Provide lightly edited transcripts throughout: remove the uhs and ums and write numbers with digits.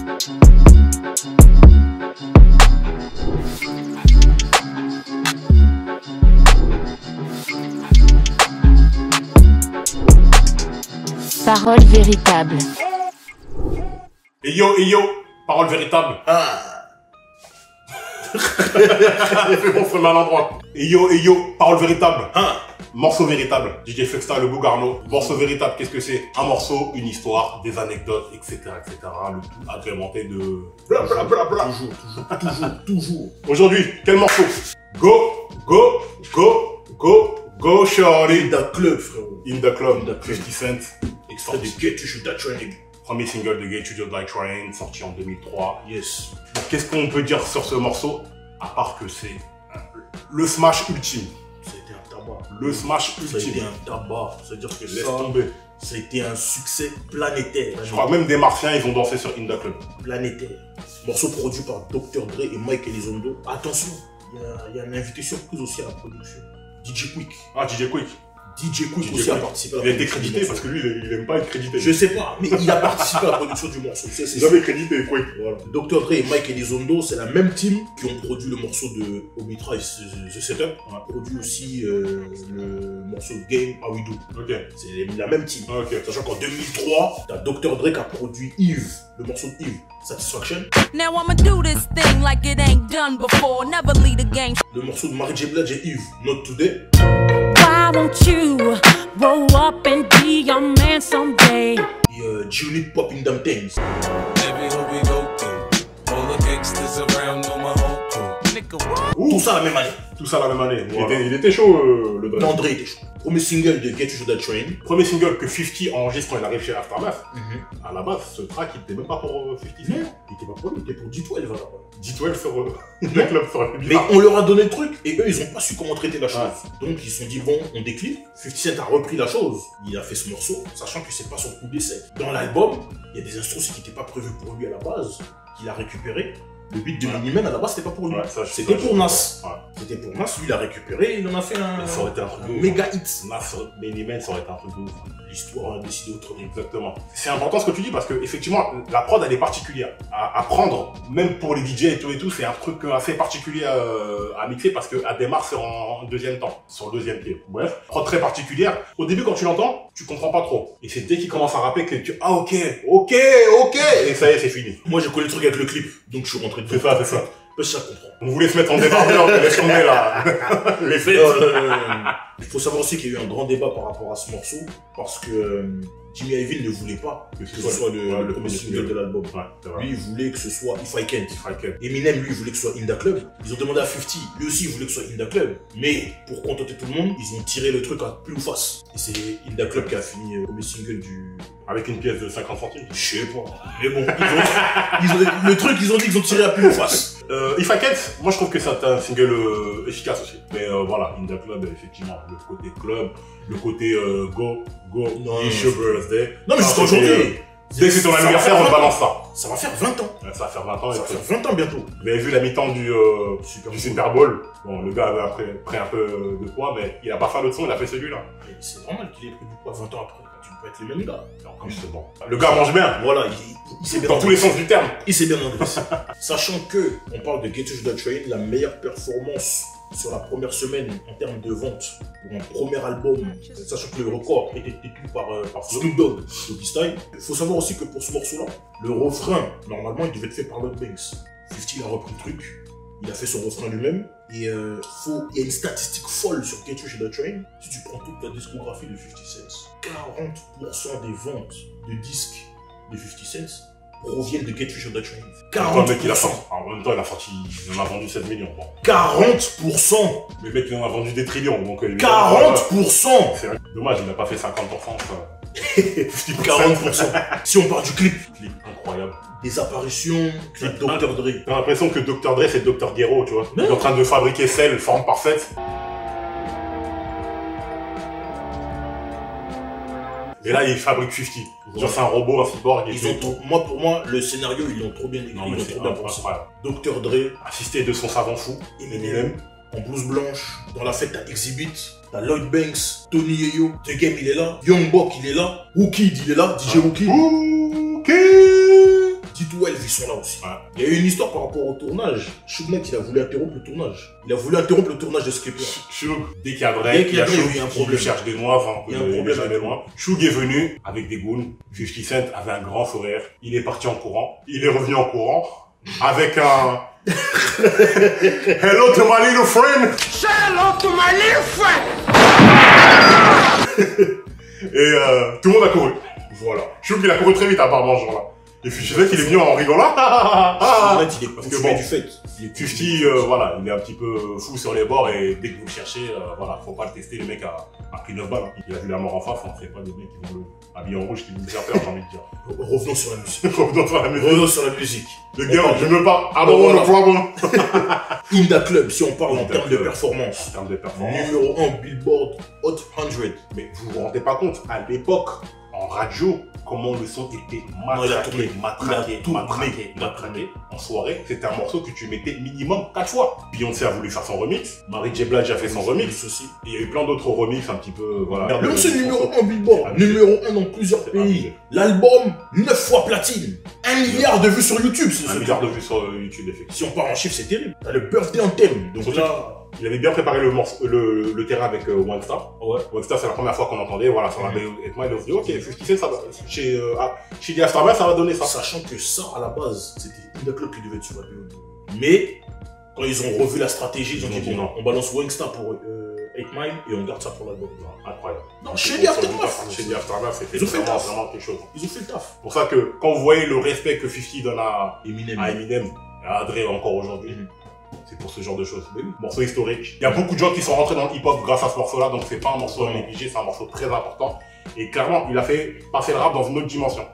Parole véritable. Et yo, parole véritable. Ah. Fais bon, fais mal endroit. Et yo, parole véritable. Ah. Morceau véritable. DJ Flexta, le Bougarno. Morceau véritable, qu'est-ce que c'est? Un morceau, une histoire, des anecdotes, etc., etc. Le tout agrémenté de bla bla bla bla. Toujours. Aujourd'hui, quel morceau? Go, shorty. In the club, frérot. In the club. 50 Cent. Extrait de Get You Should That Train. Premier single de Get You Should That Train, sorti en 2003. Yes. Qu'est-ce qu'on peut dire sur ce morceau? À part que c'est le smash ultime. Ça a été un tabac. Le smash Ça a été ultime. un tabac. C'est-à-dire que Laisse tomber. ça a été un succès planétaire. Je crois même des Martiens, ils ont dansé sur In The Club. Planétaire. Morceau produit par Dr. Dre et Mike Elizondo. Attention, il y a un invité surprise aussi à la production. DJ Quick. Ah, DJ Quick. DJ Quick aussi a participé à la Il a été production. crédité parce que lui, il aime pas être crédité. Je sais pas, mais il a participé à la production du morceau. C'est jamais crédité, Quick. Voilà. Dr. Dre et Mike Elizondo, c'est la même team qui ont produit le morceau de Omitra et The Setup. On a produit aussi le morceau de Game How We Do. Ok. C'est la même team. Ok. Sachant qu'en 2003, t'as Dr. Dre qui a produit Eve, le morceau de Eve, Satisfaction. Now I'ma do this thing like it ain't done before. Never lead a game. Le morceau de Mary J. Blige et Eve, Not Today. Why won't you grow up and be your man someday? Et G-Unit Popping Them Things. Baby, who we go through? All the gangsters around know my whole crew. Nigga, what? Tout ça la même année. Tout ça la même année. Voilà. Il était chaud, le Dre. André était chaud. Premier single de Get You to That Train. Premier single que 50 enregistre quand il arrive chez Aftermath. À la base, ce track, il était même pas pour 50 Cent. Non, il était pas pour lui, il était pour D12 alors. Dis-toi, sur The Club sur le Mais on leur a donné le truc et eux ils ont pas su comment traiter la chose. Donc ils se sont dit bon, on décline. 50 Cent a repris la chose. Il a fait ce morceau, sachant que c'est pas son coup d'essai. Dans l'album, il y a des instruments qui n'étaient pas prévus pour lui à la base, qu'il a récupéré. Le beat de Miniman à la base c'était pas pour lui. C'était pour Nas. C'était pour Nas, lui il a récupéré, il en a fait un, ça aurait été un truc de ouf. méga hit. Nas, Miniman, ça aurait été un truc de ouf. L'histoire a décidé autrement. Exactement. C'est important ce que tu dis parce que effectivement la prod elle est particulière à prendre, même pour les DJ et tout, c'est un truc assez particulier à mixer parce que elle démarre sur en deuxième temps, sur le deuxième pied. Bref, prod très particulière. Au début quand tu l'entends, tu comprends pas trop. Et c'est dès qu'il commence à rapper que tu ok, et ça y est c'est fini. Moi j'ai collé le truc avec le clip, donc je suis rentré dedans. C'est ça. Peu ça comprend. On voulait se mettre en débardeur, laisse tomber là. Les faits. Il faut savoir aussi qu'il y a eu un grand débat par rapport à ce morceau, parce que Jimmy Iovine ne voulait pas que ce soit le premier single de l'album. Lui, il voulait que ce soit If I Can't. Eminem, lui, il voulait que ce soit In The Club. Ils ont demandé à 50, lui aussi, il voulait que ce soit In The Club. Mais pour contenter tout le monde, ils ont tiré le truc à plus ou face. Et c'est In The Club qui a fini le premier single du... Avec une pièce de 50 centimes. Je sais pas. Mais bon, le truc, ils ont dit qu'ils ont tiré à plus ou face. If I Can't, moi je trouve que c'est un single efficace aussi. Mais voilà, In The Club, effectivement, le côté club, le côté go, it's your birthday. Non mais jusqu'à aujourd'hui. Dès que c'est ton anniversaire, on balance ça. Ça va faire 20 ans. Ça va faire 20 ans. Ça va faire 20 ans bientôt. Vous avez vu la mi-temps du Super Bowl. Bon, le gars avait pris un peu de poids, mais il a pas fait l'autre son, il a fait celui-là. C'est normal qu'il ait pris du poids 20 ans après. Tu peux être le même gars. En plus, c'est bon. Le gars mange bien. Voilà, il s'est bien dans tous les sens du terme. Il s'est bien engraissé. Sachant que, on parle de Get You to That Train, la meilleure performance sur la première semaine en termes de vente pour un premier album, sachant que le record était détenu par Snoop Dogg, Doggy Style. Il faut savoir aussi que pour ce morceau-là, le refrain, normalement, il devait être fait par Lloyd Banks. 50 il a repris le truc, il a fait son refrain lui-même, et il y a une statistique folle sur Get You to That Train. Si tu prends toute la discographie de 50 Cent, 40% des ventes de disques de 50 Cent proviennent de Get You to That Train. 40%. Le mec, en même temps, il en a vendu 7 millions. Bon. 40%. Le mec, il en a vendu des trillions. Donc, 40%. C'est dommage, il n'a pas fait 50%. 40%. Si on parle du clip. Clip incroyable. Des apparitions, clip Dr. Dre. T'as l'impression que Dr. Dre, c'est Dr. Guerrero, tu vois. Il est en train de fabriquer celle, forme parfaite. Et là, il fabrique 50. Genre, c'est un robot, un cyborg. Moi, pour moi, le scénario, ils l'ont trop bien écrit. Non, mais c'est trop bien pensé. Dr. Dre, assisté de son savant fou, Eminem, en blouse blanche. Dans la fête, t'as Exhibit, t'as Lloyd Banks, Tony Yayo, The Game, il est là, Young Buck, il est là, Wookid, il est là, DJ Wookid. Wookid. D12, ils sont là aussi. Ouais. Il y a eu une histoire par rapport au tournage. Suge Knight, il a voulu interrompre le tournage. Il a voulu interrompre le tournage de Skepta. Shug, dès qu'il y a Drake, il y a Drake, Shug il y a un qui problème. lui cherche des noix, enfin, Il y a un problème. jamais loin. Shug est venu avec des goons. 50 Cent avait un grand sourire. Il est parti en courant. Il est revenu en courant avec un Hello to my little friend. Say hello to my little friend. Et tout le monde a couru. Voilà. Shug, il a couru très vite apparemment ce jour-là. Et puis je sais qu'il est venu en rigolant. Suge Knight, il est Parce que confirmé bon, du fait. Il est 50, voilà, il est un petit peu fou sur les bords et dès que vous le cherchez, voilà, faut pas le tester. Le mec a pris 9 balles. Hein. Il a vu la mort en face, on sait pas des mecs qui vont le habiller en rouge qui vont le faire peur, j'ai envie de dire. Revenons sur la musique. Revenons sur la musique. Revenons sur la musique. Le gars, je ne pas. Ah Bon, bon, voilà. le problem. Inda Club, si on parle en Inda termes de Club. performance. En termes de performance. Numéro 1 Billboard Hot 100. Mais vous vous rendez pas compte, à l'époque, en radio, comment le son était Non, il a tourné. matraqué. En soirée, c'était un morceau que tu mettais minimum 4 fois. Beyoncé a voulu faire son remix, Mary J. Blige a fait son remix aussi. Et il y a eu plein d'autres remix un petit peu, voilà. Même ce numéro 1 Billboard, Abusé. numéro 1 dans plusieurs C'est pays. abusé. L'album, 9 fois platine. 1 milliard de vues sur YouTube. C'est 1 ce milliard de truc. vues sur YouTube, effectivement. Si on part en chiffres, c'est terrible. T'as le Birthday Anthem. Donc Surtout là, Il avait bien préparé le terrain avec One Star. ouais. One Star, c'est la première fois qu'on entendait, voilà, sur la BO. Et moi, il a dit, ok, 50 Cent, ça va, chez The Aftermath, ça va donner ça. Sachant que ça, à la base, c'était Inda Club qui devait être sur la BO. Mais, quand ils ont revu la stratégie, ils ont dit, bon, on balance Wangsta pour 8 Mile et on garde ça pour l'album. Incroyable. Non, chez The Aftermath. Chez The Aftermath, c'était Ils ont fait le vraiment, taf. vraiment quelque chose. Ils ont fait le taf. C'est pour ça que quand vous voyez le respect que 50 donne à Eminem. Eminem et à Dre encore aujourd'hui, Mhm. c'est pour ce genre de choses. Morceau historique. Il y a beaucoup de gens qui sont rentrés dans le hip-hop grâce à ce morceau-là, donc c'est pas un morceau à négliger, c'est un morceau très important. Et clairement, il a fait passer le rap dans une autre dimension.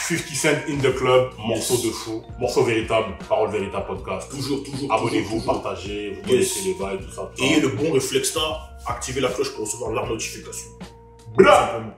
50 Cent in the club, morceau de fou, morceau véritable, parole véritable podcast. Toujours. Abonnez-vous, toujours. partagez, vous Yes. connaissez les bails, tout ça. Ayez le bon réflexe là, activez la cloche pour recevoir la notification. Bra! Tout simplement.